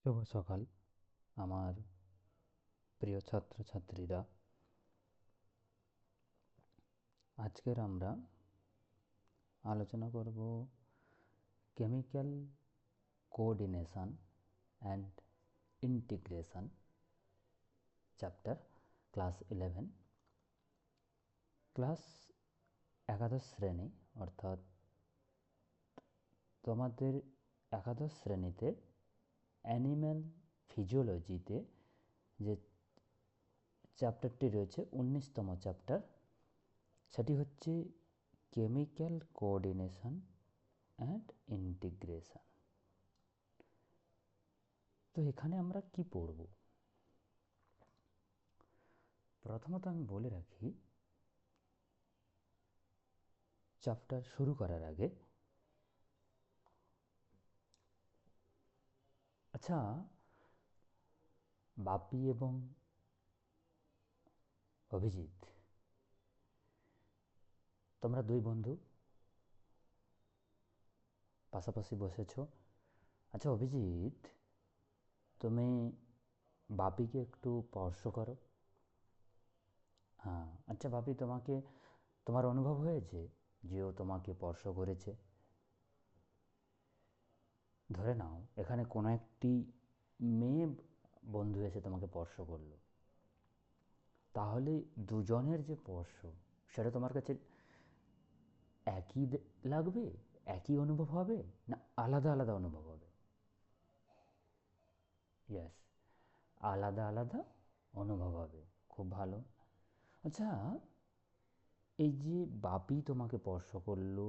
শুভ সকাল আমার প্রিয় ছাত্রছাত্রীরা। আজকের আমরা আলোচনা করব chemical coordination and integration chapter class 11 class একাদশ শ্রেণী, অর্থাৎ তোমাদের একাদশ শ্রেণীতে অ্যানিম্যাল ফিজিওলজিতে যে চ্যাপ্টারটি রয়েছে 19তম চ্যাপ্টার, সেটি হচ্ছে কেমিক্যাল কোঅর্ডিনেশন অ্যান্ড ইন্টিগ্রেশন। তো এখানে আমরা কি পড়ব? প্রথমত আমি বলে রাখি, চ্যাপ্টার শুরু করার আগে, আচ্ছা, বাপি এবং অভিজিৎ, তোমরা দুই বন্ধু পাশাপাশি বসেছ। আচ্ছা অভিজিৎ, তুমি বাপিকে একটু স্পর্শ করো। হ্যাঁ, আচ্ছা বাপি, তোমার অনুভব হয়েছে যে ও তোমাকে স্পর্শ করেছে? ধরে নাও এখানে কোনো একটি মেয়ে বন্ধু এসে তোমাকে স্পর্শ করলো, তাহলে দুজনের যে স্পর্শ সেটা তোমার কাছে একই লাগবে, একই অনুভব হবে, না আলাদা আলাদা অনুভব হবে? ইয়েস, আলাদা আলাদা অনুভব হবে। খুব ভালো। আচ্ছা, এই যে বাপি তোমাকে স্পর্শ করলো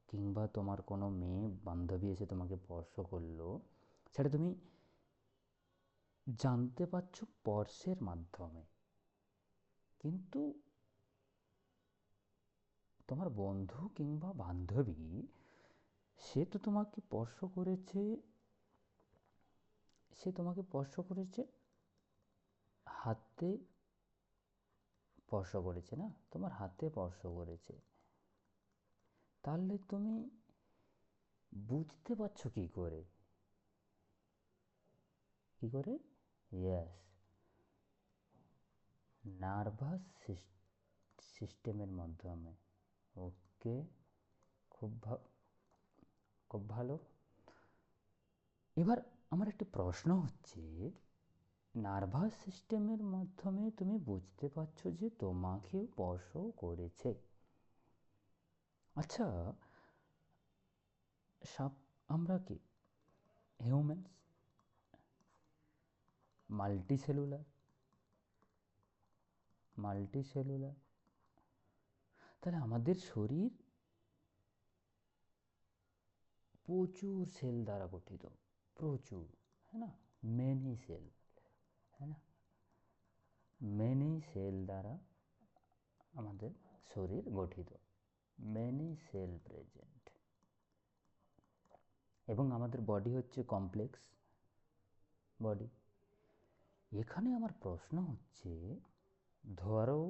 কিংবা তোমার কোনো মেয়ে বান্ধবী এসে তোমাকে স্পর্শ করলো, সেটা তুমি জানতে পারছো স্পর্শের মাধ্যমে, কিন্তু তোমার বন্ধু কিংবা বান্ধবী সে তো তোমাকে স্পর্শ করেছে, হাতে স্পর্শ করেছে, না তোমার হাতে স্পর্শ করেছে, তাহলে তুমি বুঝতে পারছো কি করে? ইয়েস, নার্ভাস সিস্টেমের মাধ্যমে। ওকে, খুব খুব ভালো। এবার আমার একটা প্রশ্ন হচ্ছে, নার্ভাস সিস্টেমের মাধ্যমে তুমি বুঝতে পারছো যে তোমাকে স্পর্শ করেছে। আচ্ছা, আমরা কি হিউম্যানস মাল্টিসেলুলার, তাহলে আমাদের শরীর প্রচুর সেল দ্বারা গঠিত, প্রচুর, হ্যাঁ না? মেনি সেল, হ্যাঁ না? মেনি সেল দ্বারা আমাদের শরীর গঠিত, মেনি সেল প্রেজেন্ট, এবং আমাদের বডি হচ্ছে কমপ্লেক্স বডি। এখানে আমার প্রশ্ন হচ্ছে, ধরো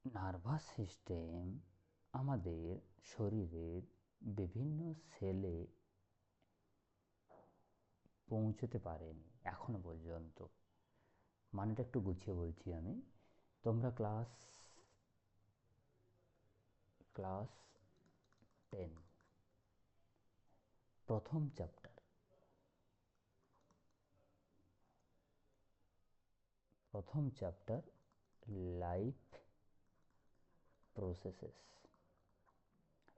নার্ভাস সিস্টেম আমাদের শরীরের বিভিন্ন সেলে পৌঁছতে পারেনি এখনো পর্যন্ত। মানেটা একটু গুছিয়ে বলছি আমি। তোমরা ক্লাস 10 প্রথম চ্যাপ্টার লাইফ প্রসেসেস,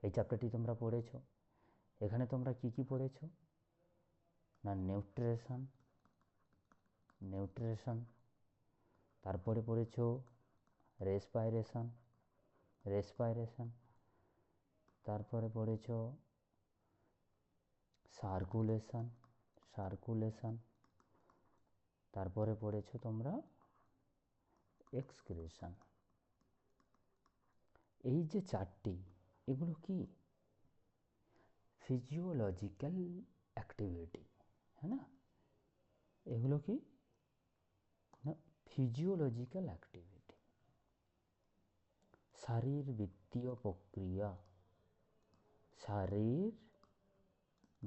এই চ্যাপ্টারটি তোমরা পড়েছো। এখানে তোমরা কি কি পড়েছো? না নিউট্রিশন, তারপরে পড়েছো রেসপাইরেশন, তারপরে পড়েছো সার্কুলেশন, তারপরে পড়েছো তোমরা এক্সক্রিশন। এই যে চারটি, এগুলো কি ফিজিওলজিক্যাল অ্যাক্টিভিটি, হ্যাঁ না? এগুলো কি না ফিজিওলজিক্যাল অ্যাক্টিভিটি, শারীরবৃত্তীয় প্রক্রিয়া,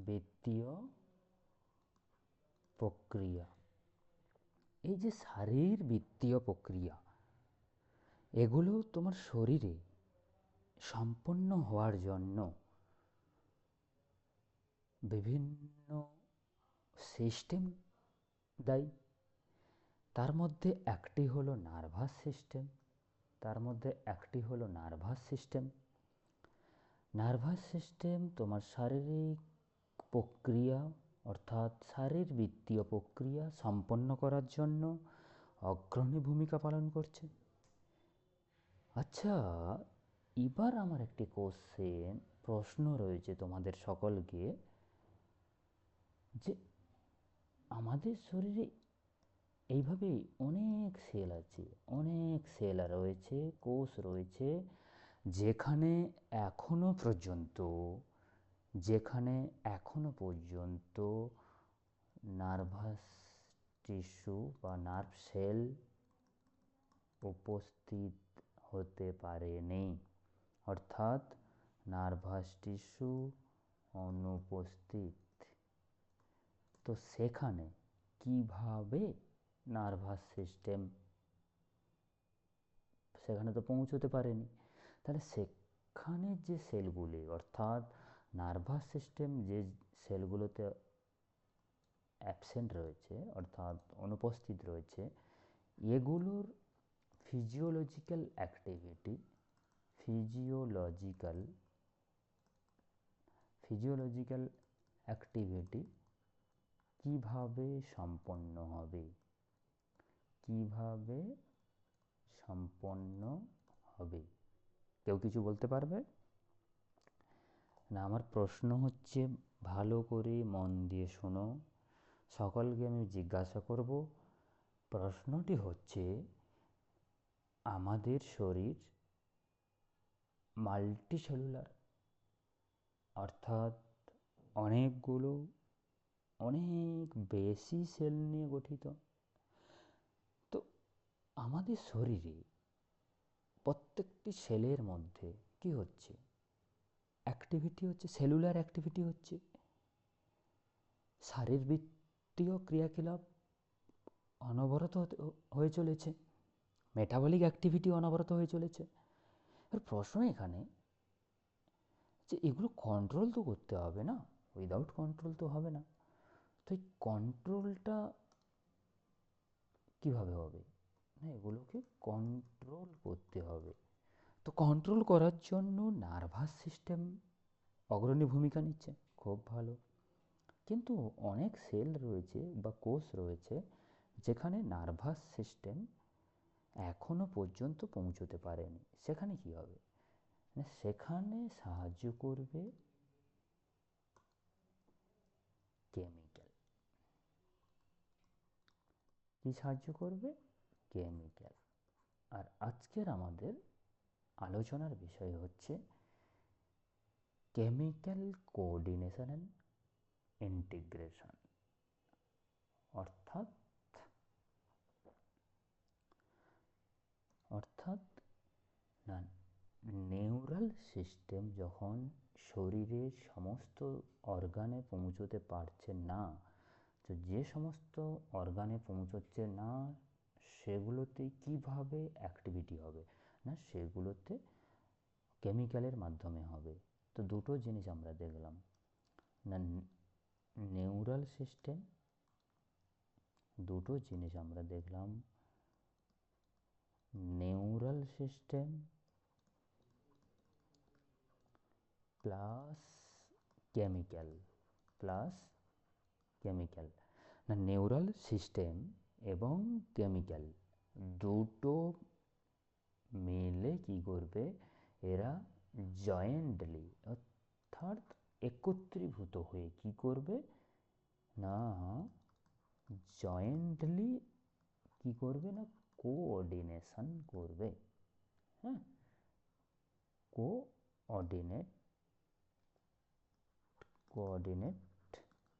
বৃত্তীয় প্রক্রিয়া। এই যে শারীরবৃত্তীয় প্রক্রিয়া, এগুলো তোমার শরীরে সম্পন্ন হওয়ার জন্য বিভিন্ন সিস্টেম দায়ী। তার মধ্যে একটি হলো নার্ভাস সিস্টেম। নার্ভাস সিস্টেম তোমার শারীরিক প্রক্রিয়া অর্থাৎ শারীরবৃত্তীয় প্রক্রিয়া সম্পন্ন করার জন্য অগ্রণী ভূমিকা পালন করছে। আচ্ছা, এবার আমার একটি প্রশ্ন রয়েছে তোমাদের সকলকে, যে আমাদের শরীরে এইভাবে অনেক সেল আছে, অনেক সেল রয়েছে, কোষ রয়েছে, যেখানে এখনো পর্যন্ত নার্ভাস টিস্যু বা নার্ভ সেল উপস্থিত হতে পারেনি, অর্থাৎ নার্ভাস টিস্যু অনুপস্থিত। তো সেখানে কিভাবে নার্ভাস সিস্টেম সেখানে তো পৌঁছতে পারেনি, তাহলে সেখানে যে সেলগুলি অর্থাৎ নার্ভাস সিস্টেম যে সেলগুলোতে অ্যাবসেন্ট রয়েছে অর্থাৎ অনুপস্থিত রয়েছে, এগুলোর ফিজিওলজিক্যাল অ্যাক্টিভিটি কিভাবে সম্পন্ন হবে? কেউ কিছু বলতে পারবে? না, আমার প্রশ্ন হচ্ছে, ভালো করে মন দিয়ে শোনো, সকলকে আমি জিজ্ঞাসা করব। প্রশ্নটি হচ্ছে, আমাদের শরীর মাল্টিসেলুলার, অর্থাৎ অনেক বেশি সেল নিয়ে গঠিত। তো আমাদের শরীরে প্রত্যেকটি সেলের মধ্যে কি হচ্ছে? অ্যাক্টিভিটি হচ্ছে, সেলুলার অ্যাক্টিভিটি হচ্ছে, শারীরবৃত্তীয় ক্রিয়াকলাপ অনবরত হয়ে চলেছে, মেটাবলিক অ্যাক্টিভিটি অনবরত হয়ে চলেছে। এর প্রশ্ন এখানে যে এগুলো কন্ট্রোল তো করতে হবে না, উইদাউট কন্ট্রোল তো হবে না। তো এই কন্ট্রোলটা কীভাবে হবে? না, এগুলোকে কন্ট্রোল করতে হবে। তো কন্ট্রোল করার জন্য নার্ভাস সিস্টেম অগ্রণী ভূমিকা নিচ্ছে, খুব ভালো। কিন্তু অনেক সেল রয়েছে বা কোষ রয়েছে যেখানে নার্ভাস সিস্টেম এখনো পর্যন্ত পৌঁছতে পারেনি। সেখানে কি হবে? না, সেখানে সাহায্য করবে কেমিক্যাল। কি সাহায্য করবে? কেমিক্যাল। আর আজকের আমাদের আলোচনার বিষয় হচ্ছে কেমিক্যাল কোঅর্ডিনেশন অ্যান্ড ইন্টিগ্রেশন, অর্থাৎ না, নিউরাল সিস্টেম যখন শরীরের সমস্ত অর্গানে পৌঁছতে পারছে না, তো যে সমস্ত অর্গানে পৌঁছচ্ছে না সেগুলোতে কিভাবে অ্যাক্টিভিটি হবে? না, সেগুলোতে কেমিক্যালের মাধ্যমে হবে। তো দুটো জিনিস আমরা দেখলাম, না নিউরাল সিস্টেম, দুটো জিনিস আমরা দেখলাম, নিউরাল সিস্টেম প্লাস কেমিক্যাল না, নিউরাল সিস্টেম এবং কেমিক্যাল দুটো মিলে কি করবে? এরা জয়েন্টলি অর্থাৎ একত্রীভূত হয়ে কি করবে? না, জয়েন্টলি কি করবে? না, কোঅর্ডিনেশন করবে। হ্যাঁ, কোঅর্ডিনেট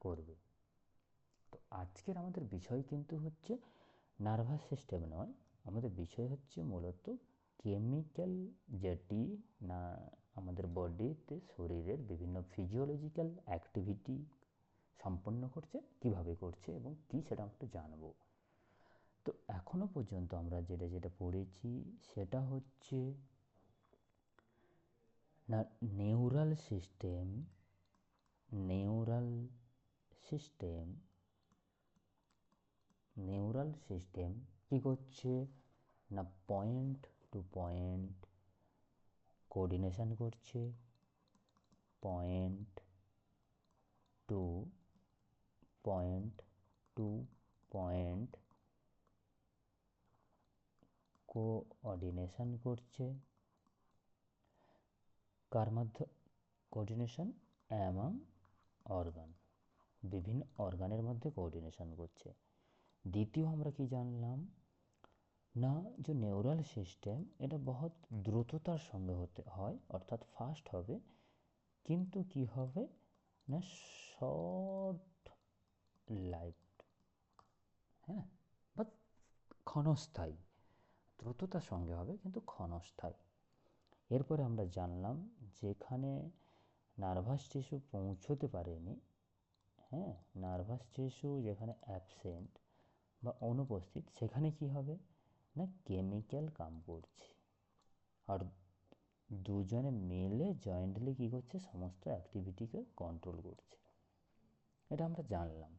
করবে। তো আজকের আমাদের বিষয় কিন্তু হচ্ছে নার্ভাস সিস্টেম নয়, আমাদের বিষয় হচ্ছে মূলত কেমিক্যাল, যেটি না আমাদের বডিতে শরীরের বিভিন্ন ফিজিওলজিক্যাল অ্যাক্টিভিটি সম্পন্ন করছে, কিভাবে করছে এবং কি সেটা আমরা একটু জানবো। তো এখনো পর্যন্ত আমরা যেটা যেটা পড়েছি সেটা হচ্ছে না neural system, neural system neural system কী করছে না পয়েন্ট টু পয়েন্ট কোঅর্ডিনেশন করছে, point to point to point coordination করছে। কার মধ্যে কোঅর্ডিনেশন? অ্যামাং অর্গান, বিভিন্ন অর্গানের মধ্যে কোঅর্ডিনেশন করছে। দ্বিতীয় আমরা কি জানলাম না যে নিউরাল সিস্টেম এটা বহুত দ্রুততার সঙ্গে হতে হয়, অর্থাৎ ফাস্ট হবে, কিন্তু কি হবে না শর্ট লাইফ, হ্যাঁ, বা ক্ষণস্থায়ী। দ্রুততার সঙ্গে হবে কিন্তু ক্ষণস্থায়ী। এরপরে আমরা জানলাম যেখানে নার্ভাস টিস্যু পৌঁছতে পারেনি, হ্যাঁ, নার্ভাস টিস্যু যেখানে অ্যাবসেন্ট বা অনুপস্থিত, সেখানে কি হবে না কেমিক্যাল কাম করছে, আর দুজনে মিলে জয়েন্টলি কী করছে সমস্ত অ্যাক্টিভিটিকে কন্ট্রোল করছে। এটা আমরা জানলাম।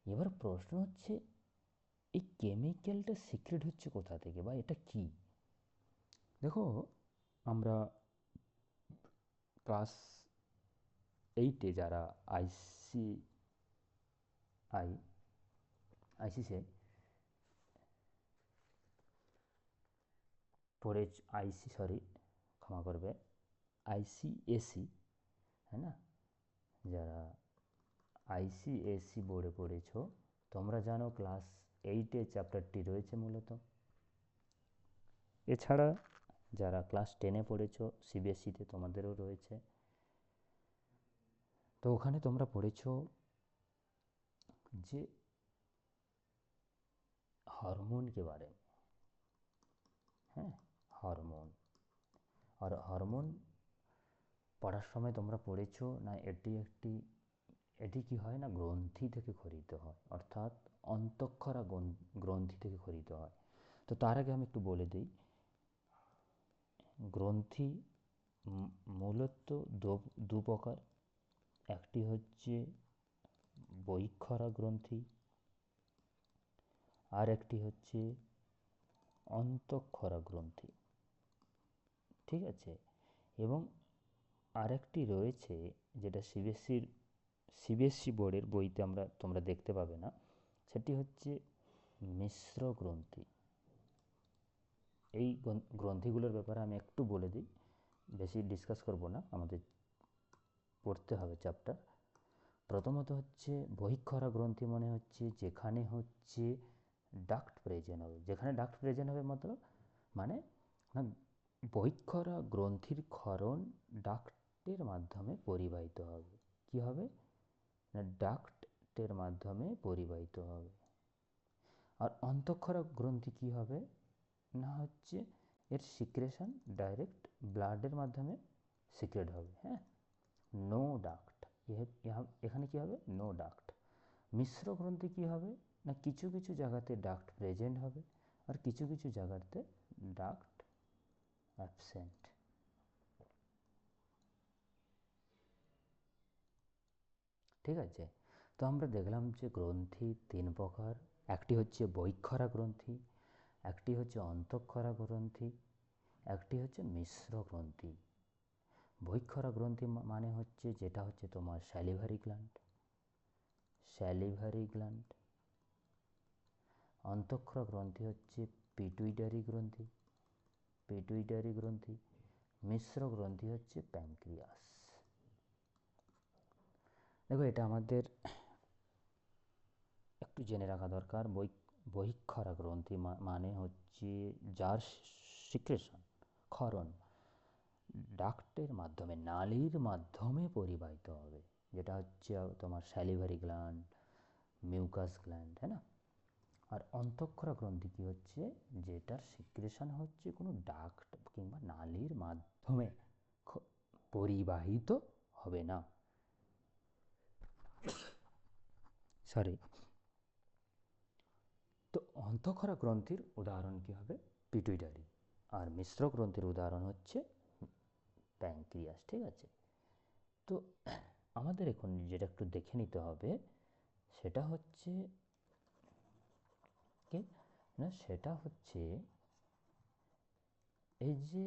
এবার প্রশ্ন হচ্ছে এই কেমিক্যালটা সিক্রেট হচ্ছে কোথা থেকে বা এটা কি? দেখো, আমরা ক্লাস 8-এ যারা আইসিসি পড়ে, ক্ষমা করবে, আইসিএসি, হ্যাঁ না, যারা আইসিএসি বোর্ডে পড়েছো তোমরা জানো ক্লাস 8-এ চ্যাপ্টারটি রয়েছে মূলত। এছাড়া যারা ক্লাস 10-এ পড়েছো সিবিএসসিতে তোমাদেরও রয়েছে। তো ওখানে তোমরা পড়েছো যে হরমোন के बारे में, হ্যাঁ, হরমোন। আর হরমোন পড়ার সময় তোমরা পড়েছো না এটি কি হয় না গ্রন্থি থেকে ক্ষরিত হয়, অর্থাৎ অন্তঃক্ষরা গ্রন্থি থেকে ক্ষরিত হয়। তো তার আগে আমি একটু বলে দিই, গ্রন্থি মূলত দু প্রকার। একটি হচ্ছে বহিঃক্ষরা গ্রন্থি, আর একটি হচ্ছে অন্তঃক্ষরা গ্রন্থি, ঠিক আছে। এবং আরেকটি রয়েছে যেটা সিবিএসসি বোর্ডের বইতে তোমরা দেখতে পাবে না, সেটি হচ্ছে মিশ্র গ্রন্থি। এই গ্রন্থিগুলোর ব্যাপারে আমি একটু বলে দিই, বেশি ডিসকাস করব না, আমাদের পড়তে হবে চ্যাপ্টার। প্রথমত হচ্ছে বহিঃক্ষরা গ্রন্থি, মানে হচ্ছে যেখানে হচ্ছে ডাক্ট প্রেজেন্ট হবে। যেখানে ডাক্ট প্রেজেন্ট হবে মানে না বহিঃক্ষরা গ্রন্থির ক্ষরণ ডাক্টের মাধ্যমে পরিবাহিত হবে। কি হবে না ডাক্টের মাধ্যমে পরিবাহিত হবে। আর অন্তঃক্ষরা গ্রন্থি কি হবে না হচ্ছে এর সিক্রেশন ডাইরেক্ট ব্লাডের মাধ্যমে সিক্রেট হবে, হ্যাঁ, নো ডাক্ট। এখানে কি হবে নো ডাক্ট। মিশ্র গ্রন্থি কি হবে না কিছু কিছু জায়গাতে ডাক্ট প্রেজেন্ট হবে আর কিছু কিছু জায়গাতে ডাক্ট অ্যাবসেন্ট। ঠিক আছে। তো আমরা দেখলাম যে গ্রন্থি 3 প্রকার। একটি হচ্ছে বহিঃক্ষরা গ্রন্থি, একটি হচ্ছে অন্তঃক্ষরা গ্রন্থি, একটি হচ্ছে মিশ্র গ্রন্থি। বহিঃক্ষরা গ্রন্থি মানে হচ্ছে যেটা হচ্ছে তোমার স্যালিভারি গ্ল্যান্ড। অন্তঃক্ষরা গ্রন্থি হচ্ছে পিটুইটারি গ্রন্থি। মিশ্র গ্রন্থি হচ্ছে প্যানক্রিয়াস। দেখো, এটা আমাদের একটু জেনে রাখা দরকার। বহিঃক্ষরা গ্রন্থি মানে হচ্ছে যার সিক্রেশন, ক্ষরণ ডাক্টের মাধ্যমে, নালীর মাধ্যমে পরিবাহিত হবে, যেটা হচ্ছে তোমার স্যালিভারি গ্ল্যান্ড, মিউকাস গ্ল্যান্ড, হ্যাঁ না। আর অন্তঃক্ষরা গ্রন্থি কি হচ্ছে, যেটার সিক্রেশন হচ্ছে কোনো ডাক্ট কিংবা নালীর মাধ্যমে পরিবাহিত হবে না। সরি। তো অন্তঃক্ষরা গ্রন্থির উদাহরণ কি হবে, পিটুইটারি। আর মিশ্র গ্রন্থির উদাহরণ হচ্ছে প্যাঙ্ক্রিয়াস। ঠিক আছে, তো আমাদের এখন যেটা একটু দেখে নিতে হবে সেটা হচ্ছে কি না, সেটা হচ্ছে এই যে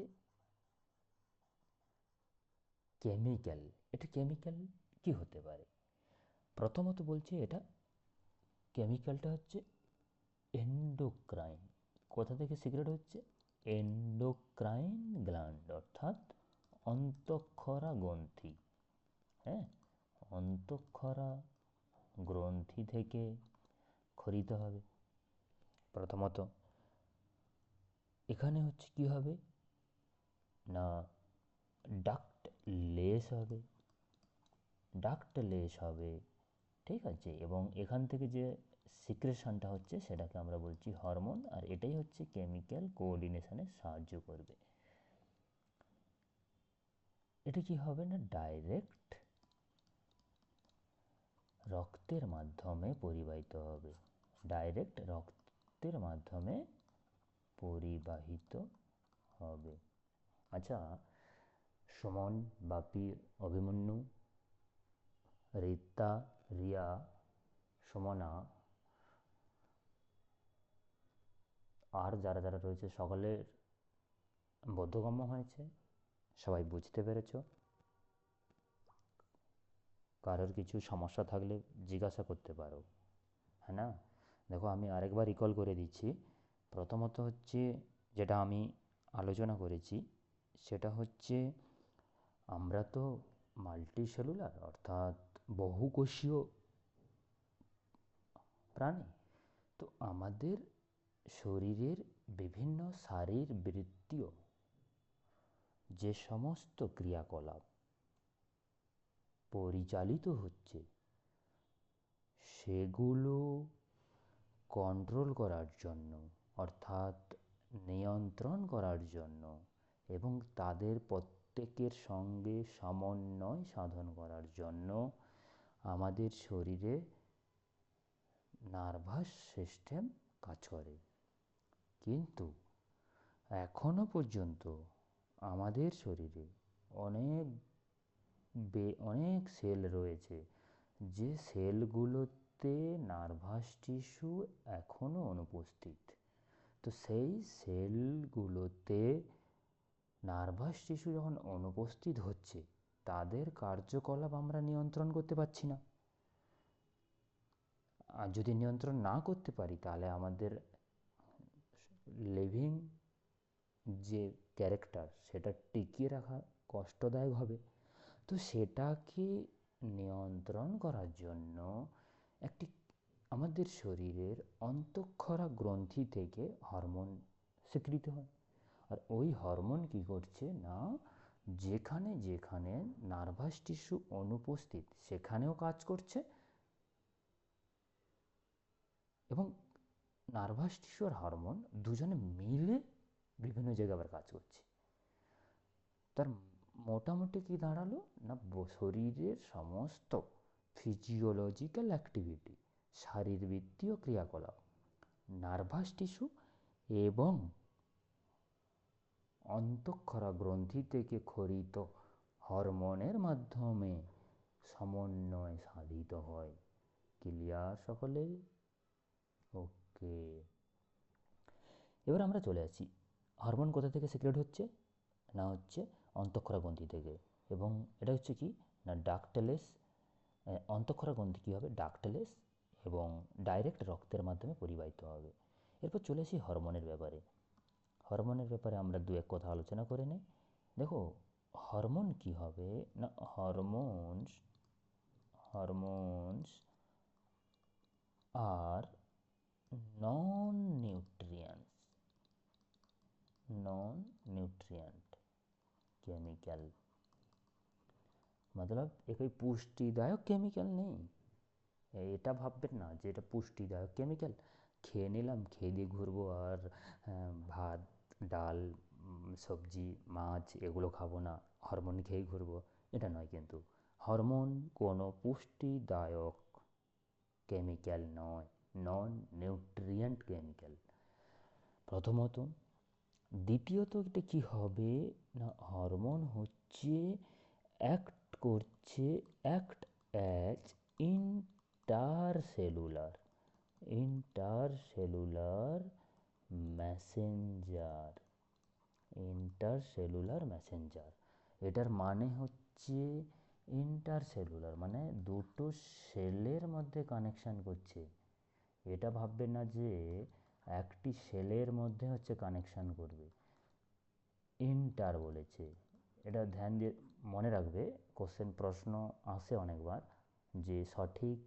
কেমিক্যাল, এটা কেমিক্যাল কি হতে পারে। প্রথমত বলছি এটা কেমিক্যালটা হচ্ছে এন্ডোক্রাইন। কোথা থেকে সিক্রেট হচ্ছে, এন্ডোক্রাইন গ্ল্যান্ড, অর্থাৎ অন্তঃক্ষরা গ্রন্থি। হ্যাঁ, অন্তঃক্ষরা গ্রন্থি থেকে খরিত হবে প্রথমত। এখানে হচ্ছে কি হবে না, ডাক্ট লেস হবে, ডাক্ট লেস হবে। ঠিক আছে, এবং এখান থেকে যে সিক্রেশনটা হচ্ছে সেটাকে আমরা বলছি হরমোন, আর এটাই হচ্ছে কেমিক্যাল কোঅর্ডিনেশনে সাহায্য করবে। এটা কি হবে না, ডাইরেক্ট রক্তের মাধ্যমে পরিবাহিত হবে, ডাইরেক্ট রক্তের মাধ্যমে পরিবাহিত হবে। আচ্ছা, সুমন, বাপি, অভিমন্যু, রিতা, রিয়া, সুমনা আর যারা যারা রয়েছে সকলের বোধগম্য হয়েছে, সবাই বুঝতে পেরেছ। কারোর কিছু সমস্যা থাকলে জিজ্ঞাসা করতে পারো, হ্যাঁ না। দেখো আমি আরেকবার রিকল করে দিচ্ছি। প্রথমত হচ্ছে যেটা আমি আলোচনা করেছি সেটা হচ্ছে আমরা তো মাল্টি সেলুলার অর্থাৎ বহুকোষীয় প্রাণী। তো আমাদের শরীরের বিভিন্ন শারীরবৃত্তীয় যে সমস্ত ক্রিয়াকলাপ পরিচালিত হচ্ছে সেগুলো কন্ট্রোল করার জন্য, অর্থাৎ নিয়ন্ত্রণ করার জন্য, এবং তাদের প্রত্যেকের সঙ্গে সমন্বয় সাধন করার জন্য আমাদের শরীরে নার্ভাস সিস্টেম কাজ করে। কিন্তু এখনো পর্যন্ত আমাদের শরীরে অনেক অনেক সেল রয়েছে যে সেলগুলোতে নার্ভাস টিস্যু এখনও অনুপস্থিত। তো সেই সেলগুলোতে নার্ভাস টিস্যু যখন অনুপস্থিত হচ্ছে, তাদের কার্যকলাপ আমরা নিয়ন্ত্রণ করতে পারছি না। আর যদি নিয়ন্ত্রণ না করতে পারি তাহলে আমাদের লিভিং যে ক্যারেক্টার সেটা টিকিয়ে রাখা কষ্টদায়ক হবে। তো সেটাকে নিয়ন্ত্রণ করার জন্য একটি আমাদের শরীরের অন্তঃক্ষরা গ্রন্থি থেকে হরমোন স্বীকৃত হয়। আর ওই হরমোন কি করছে না, যেখানে যেখানে নার্ভাস টিস্যু অনুপস্থিত সেখানেও কাজ করছে, এবং নার্ভাস টিস্যু আর হরমোন দুজনে মিলে বিভিন্ন জায়গায় আবার কাজ করছে। তার মোটামুটি কি দাঁড়ালো না, শরীরের সমস্ত ফিজিওলজিক্যাল অ্যাক্টিভিটি, শারীরবৃত্তীয় ক্রিয়াকলাপ নার্ভাস টিস্যু এবং অন্তঃক্ষরা গ্রন্থি থেকে খরিত হরমোনের মাধ্যমে সমন্বয় সাধিত হয়। ক্লিয়ার সকলে? ওকে, এবার আমরা চলে আসি হরমোন কোথা থেকে সিক্রেট হচ্ছে না, হচ্ছে অন্তঃক্ষরা গ্রন্থি থেকে। এবং এটা হচ্ছে কি না, ডাক্টেলেস। অন্তঃক্ষরা গ্রন্থি কী হবে, ডাক্টেলেস, এবং ডাইরেক্ট রক্তের মাধ্যমে পরিবাহিত হবে। এরপর চলে আসি হরমোনের ব্যাপারে। হরমোনের ব্যাপারে আমরা দু এক কথা আলোচনা করে নিই। দেখো হরমোন কি হবে না, হরমোনস হরমোনস আর নন নিউট্রিয়েন্টস, নন নিউट्रिएंट केमिकल, मतलब ये कोई पुष्टिदायक केमिकल नहीं, এটা ভাববেন না যে এটা পুষ্টিদায়ক কেমিক্যাল। খেয়ে নিলাম, খেয়ে দিয়ে ঘুরবো আর ভাত, ডাল, সবজি, মাছ এগুলো খাবো না, হরমোন খেয়েই ঘুরবো, এটা নয় কিন্তু। হরমোন কোনো পুষ্টিদায়ক কেমিক্যাল নয়, নন নিউট্রিয়েন্ট কেমিক্যাল প্রথমত। দ্বিতীয়ত এটা কী হবে না, হরমোন হচ্ছে act as intercellular intercellular Messenger intercellular Messenger. এটার মানে হচ্ছে ইন্টারসেলুলার মানে দুটো সেলের মধ্যে কানেকশান করছে। এটা ভাববে না যে একটি সেলের মধ্যে হচ্ছে কানেকশান করবে, ইন্টার বলেছে। এটা ধ্যান দিয়ে মনে রাখবে, প্রশ্ন আসে অনেকবার যে সঠিক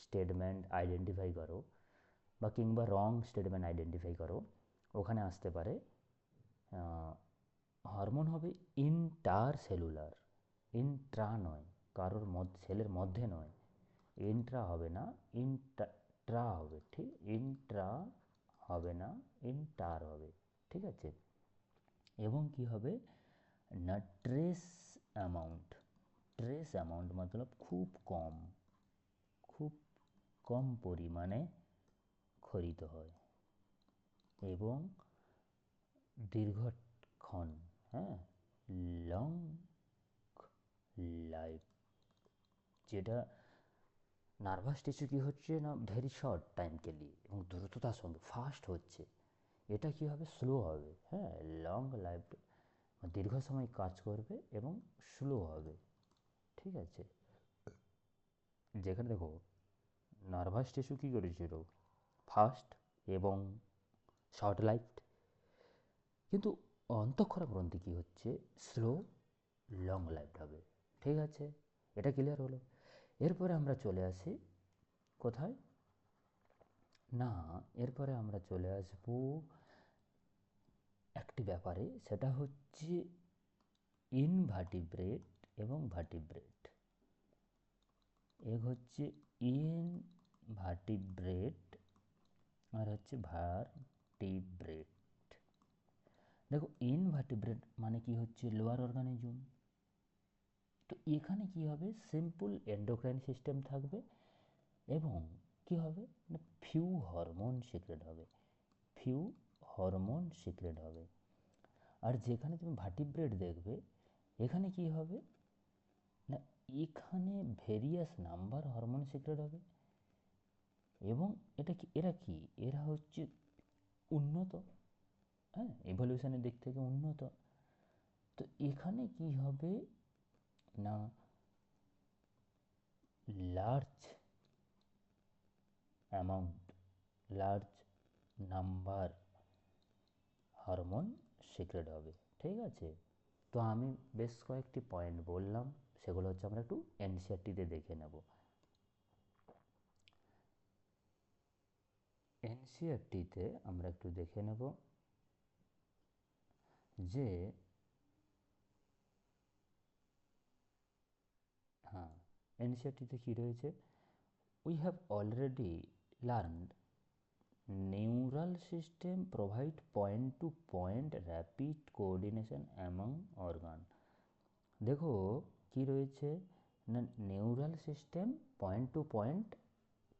স্টেটমেন্ট আইডেন্টিফাই করো বা কিংবা রং স্টেটমেন্ট আইডেন্টিফাই করো, ওখানে আসতে পারে হরমোন হবে ইন্টার সেলুলার, ইন্ট্রা নয়, কারোর সেলের মধ্যে নয়। ইন্ট্রা হবে না, ইন্ট্রা হবে, ঠিক, ইন্ট্রা হবে না, ইন্টার হবে, ঠিক আছে। এবং কি হবে না, ট্রেস অ্যামাউন্ট মতলব খুব কম পরিমাণে ক্ষরিত হয় এবং দীর্ঘক্ষণ, হ্যাঁ, লং লাইফ। যেটা নার্ভাস টিস্যু কী হচ্ছে না, ভেরি শর্ট টাইম কে লিয়ে এবং দ্রুততার সঙ্গে ফাস্ট হচ্ছে, এটা কী হবে, স্লো হবে, হ্যাঁ, লং লাইফ, দীর্ঘ সময় কাজ করবে এবং স্লো হবে, ঠিক আছে। যেখানে দেখো নার্ভাস টিস্যু কী করেছিল, ফাস্ট এবং শর্ট লাইফ, কিন্তু অন্তঃক্ষরা গ্রন্থি কী হচ্ছে, স্লো লং লাইফ হবে, ঠিক আছে। এটা ক্লিয়ার হলো। এরপরে আমরা চলে আসি কোথায় না, এরপরে আমরা চলে আসবো একটি ব্যাপারে, সেটা হচ্ছে ইনভার্টিব্রেট এবং ভার্টিব্রেট। এক হচ্ছে ইনভার্টিব্রেট আর হচ্ছে ভার্টিব্রেট। দেখো ইনভার্টিব্রেট মানে কি হচ্ছে, লোয়ার অর্গানিজম। তো এখানে কি হবে, সিম্পল এন্ডোক্রাইন সিস্টেম থাকবে এবং কি হবে না, ফিউ হরমোন সিক্রেট হবে। আর যেখানে তুমি ভার্টিব্রেট দেখবে, এখানে কি হবে না, এখানে ভেরিয়াস নাম্বার হরমোন সিক্রেট হবে এবং এরা হচ্ছে উন্নত, হ্যাঁ, ইভলিউশনের দিক থেকে উন্নত। তো এখানে কি হবে না, large amount, large number hormone secret হবে, ঠিক আছে। তো আমি বেশ কয়েকটি পয়েন্ট বললাম, সেগুলো হচ্ছে আমরা একটু এনসিইআরটিতে দেখে নেব। এনসিইআরটিতে আমরা একটু দেখে নেব যে হ্যাঁ, এনসিইআরটিতে কী রয়েছে, we have already learned neural system provide point to point rapid coordination among organ। দেখো কি রয়েছে না, neural system point to point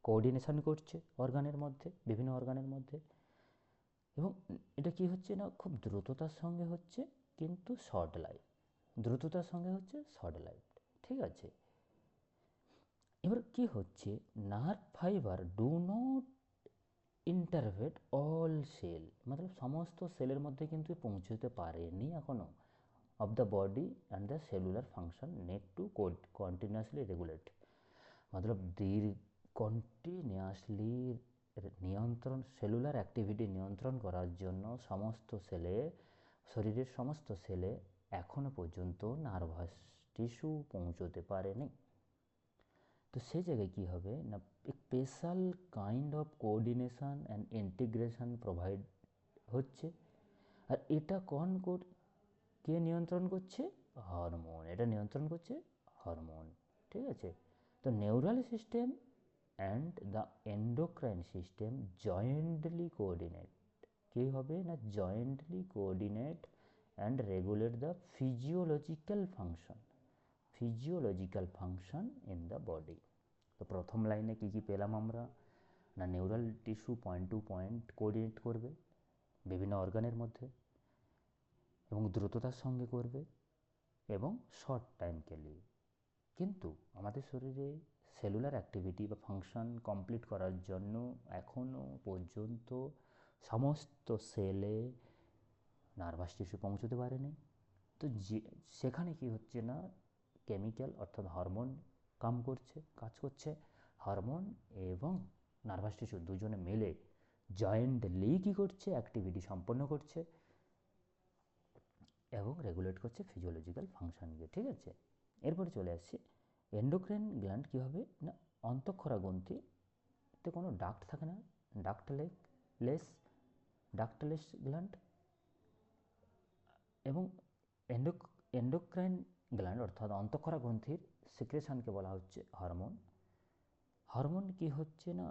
coordination করছে অর্গানের মধ্যে, বিভিন্ন অর্গানের মধ্যে, এবং এটা কি হচ্ছে না, খুব দ্রুততার সঙ্গে হচ্ছে, কিন্তু শর্ট লাইফ, দ্রুততার সঙ্গে হচ্ছে, শর্ট লাইফ, ঠিক আছে। এবার কি হচ্ছে, nerve fibre do not innervate all cell, মতলব সমস্ত সেলের মধ্যে কিন্তু পৌঁছতে পারেনি এখনও, of the body and the cellular function need to continuously regulate, মতলব কন্টিনিউয়াসলি নিয়ন্ত্রণ, সেলুলার অ্যাক্টিভিটি নিয়ন্ত্রণ করার জন্য সমস্ত সেলে, শরীরের সমস্ত সেলে এখনও পর্যন্ত নার্ভাস টিস্যু পৌঁছতে পারেনি। তো সেই জায়গায় কী হবে না, special kind of coordination and integration provide হচ্ছে। আর এটা কে নিয়ন্ত্রণ করছে, হরমোন, এটা নিয়ন্ত্রণ করছে হরমোন, ঠিক আছে। তো neural system and the endocrine system jointly coordinate. কী হবে না, jointly coordinate and regulate the physiological function in the body. তো প্রথম লাইনে কী কী পেলাম আমরা, না neural tissue point to point coordinate করবে বিভিন্ন অর্গানের মধ্যে এবং দ্রুততার সঙ্গে করবে এবং শর্ট টাইমকে নিয়ে। কিন্তু আমাদের শরীরে সেলুলার অ্যাক্টিভিটি বা ফাংশন কমপ্লিট করার জন্য এখনও পর্যন্ত সমস্ত সেলে নার্ভাস টিস্যু পৌঁছতে পারেনি। তো সেখানে কি হচ্ছে না, কেমিক্যাল অর্থাৎ হরমোন কাজ করছে। হরমোন এবং নার্ভাস টিস্যু দুজনে মিলে জয়েন্টলি কী করছে, অ্যাক্টিভিটি সম্পন্ন করছে এবং রেগুলেট করছে ফিজিওলজিক্যাল ফাংশনকে। ঠিক আছে, এরপরে চলে আসছি এন্ডোক্রাইন গ্ল্যান্ড কী হবে না, অন্তঃক্ষরা গ্রন্থিতে কোনো ডাক্ট থাকে না, ডাক্টলেস গ্ল্যান্ড এবং এন্ডোক্রাইন গ্ল্যান্ড অর্থাৎ অন্তঃক্ষরা গ্রন্থির সিক্রেশনকে বলা হচ্ছে হরমোন। হরমোন কি হচ্ছে না,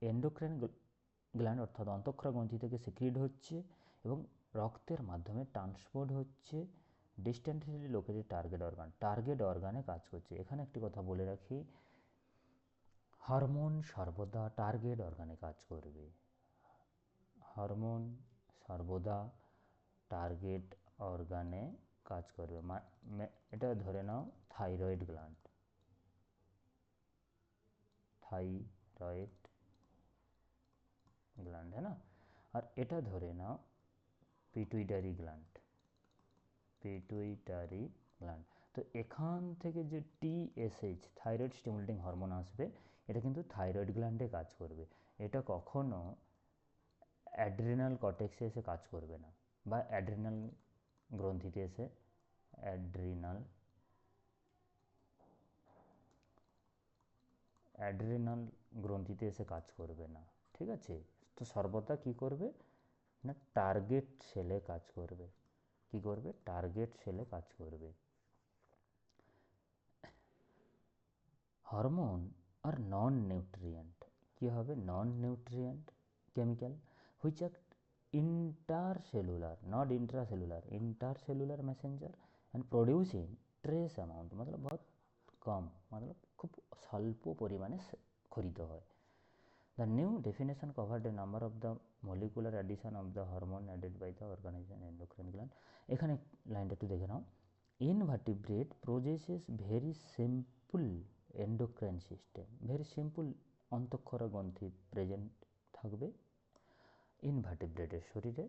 এন্ডোক্রাইন গ্ল্যান্ড অর্থাৎ অন্তঃক্ষরা গ্রন্থি থেকে সিক্রিট হচ্ছে এবং রক্তের মাধ্যমে ট্রান্সপোর্ট হচ্ছে ডিস্ট্যান্টলি লোকেটেড টার্গেট অর্গানে কাজ করছে। এখানে একটি কথা বলে রাখি, হরমোন সর্বদা টার্গেট অর্গানে কাজ করবে। হরমোন সর্বদা টার্গেট অর্গানে কাজ করবে। এটা ধরে নাও থাইরয়েড গ্ল্যান্ড, है ना। আর এটা ধরে নাও পিটুইটারি গ্ল্যান্ড। তো এখান থেকে যে TSH থাইরয়েড স্টিমুলেটিং হরমোন আসবে, এটা কিন্তু থাইরয়েড গ্ল্যান্ডে কাজ করবে। এটা কখনো অ্যাড্রিনাল কর্টেক্সে এসে কাজ করবে না, বা অ্যাড্রিনাল গ্রন্থিতে এসে কাজ করবে না। ঠিক আছে, তো সর্বদা কী করবে না, টার্গেট সেলে কাজ করবে। কি করবে, টার্গেট সেলে কাজ করবে। হরমোন আর নন নিউট্রিয়েন্ট কী হবে, non nutrient chemical which act intercellular not intracellular intercellular messenger and producing trace amount, मतलब बहुत कम, मतलब खूब स्वल्प परिमाणे खरित है। The new definition covered a number of the molecular addition of the hormone added by the organization endocrine gland. এখানে লাইনটা একটু দেখে নাও, invertebrate possesses very simple endocrine system, very simple অন্তঃক্ষরা গ্রন্থি প্রেজেন্ট থাকবে ইনভার্টিব্রেটের শরীরে।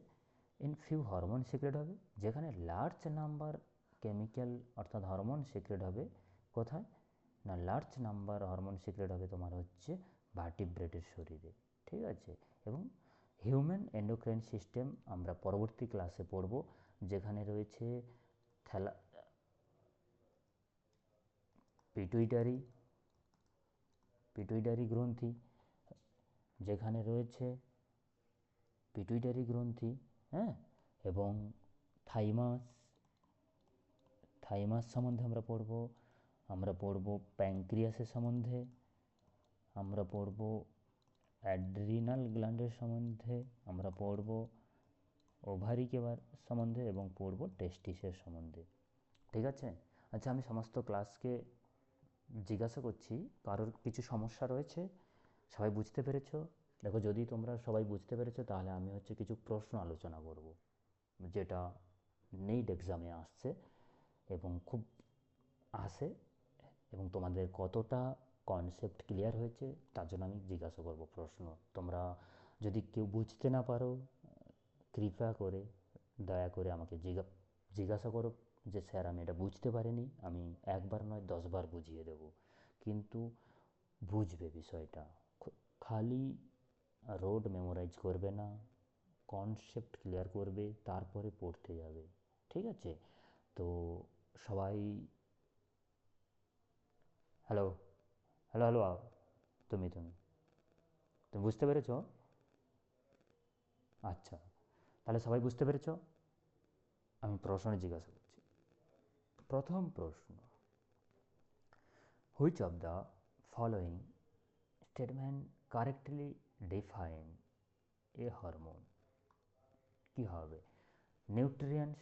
ইন ফিউ হরমোন সিক্রেট হবে, যেখানে লার্জ নাম্বার কেমিক্যাল অর্থাৎ হরমোন সিক্রেট হবে কোথায় না, লার্জ নাম্বার হরমোন সিক্রেট হবে তোমার হচ্ছে ভার্টিব্রেটের শরীরে। ঠিক আছে, এবং হিউম্যান এন্ডোক্রাইন সিস্টেম আমরা পরবর্তী ক্লাসে পড়ব, যেখানে রয়েছে পিটুইটারি গ্রন্থি, যেখানে রয়েছে পিটুইটারি গ্রন্থি, হ্যাঁ, এবং থাইমাস সম্বন্ধে আমরা পড়ব প্যাঙ্ক্রিয়াসের সম্বন্ধে, আমরা পড়ব অ্যাড্রিনাল গ্ল্যান্ডের সম্বন্ধে, আমরা পড়ব ওভারি কেবার সম্বন্ধে এবং পড়ব টেস্টিসের সম্বন্ধে। ঠিক আছে, আচ্ছা আমি সমস্ত ক্লাসকে জিজ্ঞাসা করছি, কারোর কিছু সমস্যা রয়েছে? সবাই বুঝতে পেরেছো? দেখো, যদি তোমরা সবাই বুঝতে পেরেছো তাহলে আমি হচ্ছে কিছু প্রশ্ন আলোচনা করব, যেটা নেট এক্সামে আসছে এবং খুব আসে, এবং তোমাদের কতটা কনসেপ্ট ক্লিয়ার হয়েছে তার জন্য আমি জিজ্ঞাসা করব প্রশ্ন। তোমরা যদি কেউ বুঝতে না পারো, কৃপা করে দয়া করে আমাকে জিজ্ঞাসা করো যে স্যার আমি এটা বুঝতে পারিনি, আমি একবার নয় 10 বার বুঝিয়ে দেব, কিন্তু বুঝবে বিষয়টা। খালি রোড মেমোরাইজ করবে না, কনসেপ্ট ক্লিয়ার করবে, তারপরে পড়তে যাবে। ঠিক আছে, তো সবাই হ্যালো হ্যালো হ্যালো তুমি তুমি তুমি বুঝতে পেরেছ? আচ্ছা, তাহলে সবাই বুঝতে পেরেছ? আমি প্রশ্ন জিজ্ঞাসা করছি। প্রথম প্রশ্ন, which of the following statement correctly define a hormone কি হবে? নিউট্রিয়েন্টস,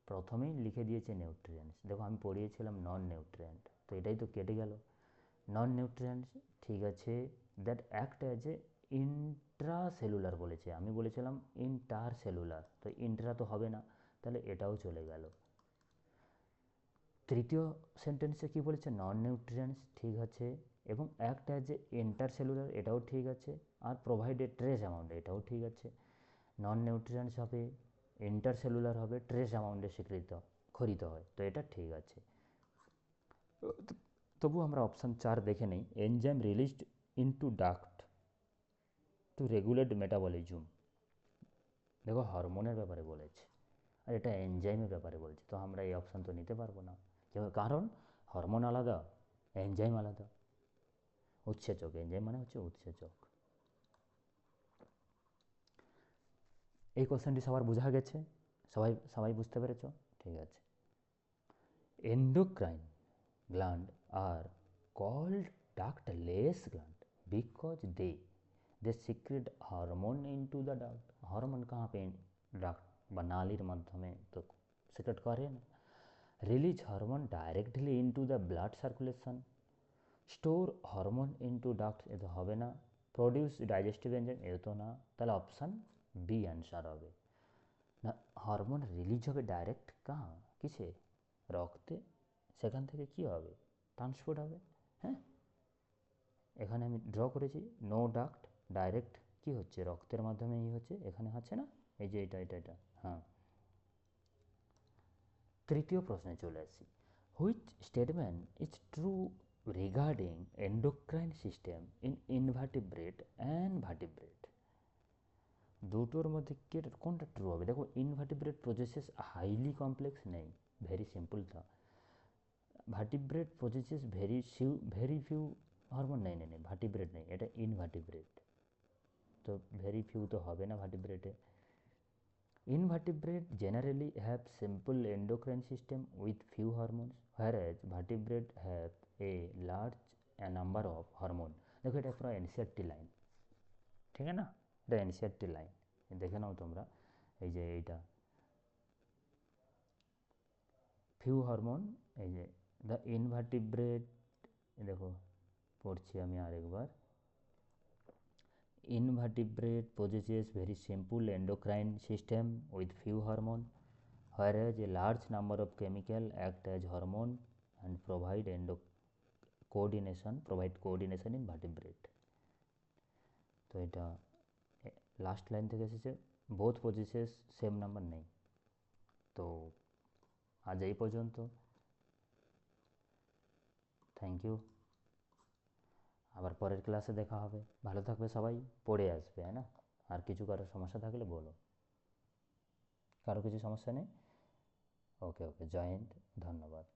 প্রথমেই লিখে দিয়েছে নিউট্রিয়েন্টস। দেখো আমি পড়িয়েছিলাম নন নিউট্রিয়েন্ট, তো এটাই তো কেটে গেল। নন নিউট্রিয়েন্টস ঠিক আছে, that act as a Intra cellular বলেছে, আমি বলেছিলাম ইন্টার সেলুলার, তো ইন্ট্রা তো হবে না, তাহলে এটাও চলে গেল। তৃতীয় সেন্টেন্সে কি বলেছে? নন নিউট্রিয়েন্টস ঠিক আছে, এবং act as a inter cellular, এটাও ঠিক আছে, আর প্রোভাইড এ ট্রেস অ্যামাউন্ট, এটাও ঠিক আছে। নন নিউট্রিয়েন্টস হবে, ইন্টার সেলুলার হবে, ট্রেস অ্যামাউন্টে স্বীকৃত খরিত হয়, তো এটা ঠিক আছে। তবু আমরা অপশান 4 দেখে নেই। Enzyme released into duct to regulate metabolism. দেখো হরমোনের ব্যাপারে বলেছে, আর এটা এনজাইমের ব্যাপারে বলছে, তো আমরা এই অপশান তো নিতে পারবো না, কারণ হরমোন আলাদা, এনজাইম আলাদা। উৎসেচক, এনজাইম মানে হচ্ছে উৎসেচক। এই কোশ্চেনটি সবার বোঝা গেছে? সবাই সবাই বুঝতে পেরেছ? ঠিক আছে। Endocrine gland are called ductless gland because they secrete hormone into the duct। Hormone कहाँ पे? डक्ट বা নালীর মাধ্যমে তো সিক্রেট করে না। Release hormone directly into the blood circulation, store hormone into duct, এ তো হবে না। প্রডিউস ডাইজেস্টিভ এনজাইম, এ তো না, তাহলে অপশান বি অ্যান্সার হবে। না, হরমোন রিলিজ হবে ডাইরেক্ট কাহা? কিসে? রক্তে, সেখান থেকে কি হবে? ট্রান্সপোর্ট হবে। হ্যাঁ, এখানে আমি ড্র করেছি নো ডাক্ট, ডাইরেক্ট কি হচ্ছে? রক্তের মাধ্যমে হচ্ছে, এখানে হচ্ছে না, এই যে এটা। হ্যাঁ। তৃতীয় প্রশ্নে চলে আসি। Which statement is true regarding endocrine system in invertebrate and vertebrate? দুটোর মধ্যে কোনটা ট্রু হবে? দেখো ইনভার্টিব্রেট প্রসেসেস হাইলি কমপ্লেক্স নেই, ভেরি সিম্পল था। Vertebrate possesses very few hormone, নেই ভার্টিব্রেট নেই, এটা ইনভার্টিব্রেট, তো ভেরি ফিউ তো হবে না ভার্টিব্রেটে। Invertebrate generally have simple endocrine system with few hormones, whereas vertebrate have a large number of hormone. দেখো এটা পুরো এনসিআরটি লাইন, ঠিক আছে না? এটা এনসিআরটি লাইন, দেখে নাও তোমরা। এই যে এইটা ফিউ হরমোন, এই যে দ্য ইনভার্টিব্রেট, দেখো পড়ছি আমি আরেকবার। Invertebrate possesses very simple endocrine system with few hormone, whereas a large number of chemical act as hormone and provide coordination in vertebrate। তো এটা লাস্ট লাইন থেকে এসেছে, বোথ পজিশনস সেম নাম্বার নেই। তো আজ এই পর্যন্ত, থ্যাংক ইউ। আবার পরের ক্লাসে দেখা হবে, ভালো থাকবে সবাই, পড়ে আসবে, হ্যাঁ না? আর কিছু কারো সমস্যা থাকলে বলো। কারো কিছু সমস্যা নেই? ওকে ওকে, জয় হিন্দ, ধন্যবাদ।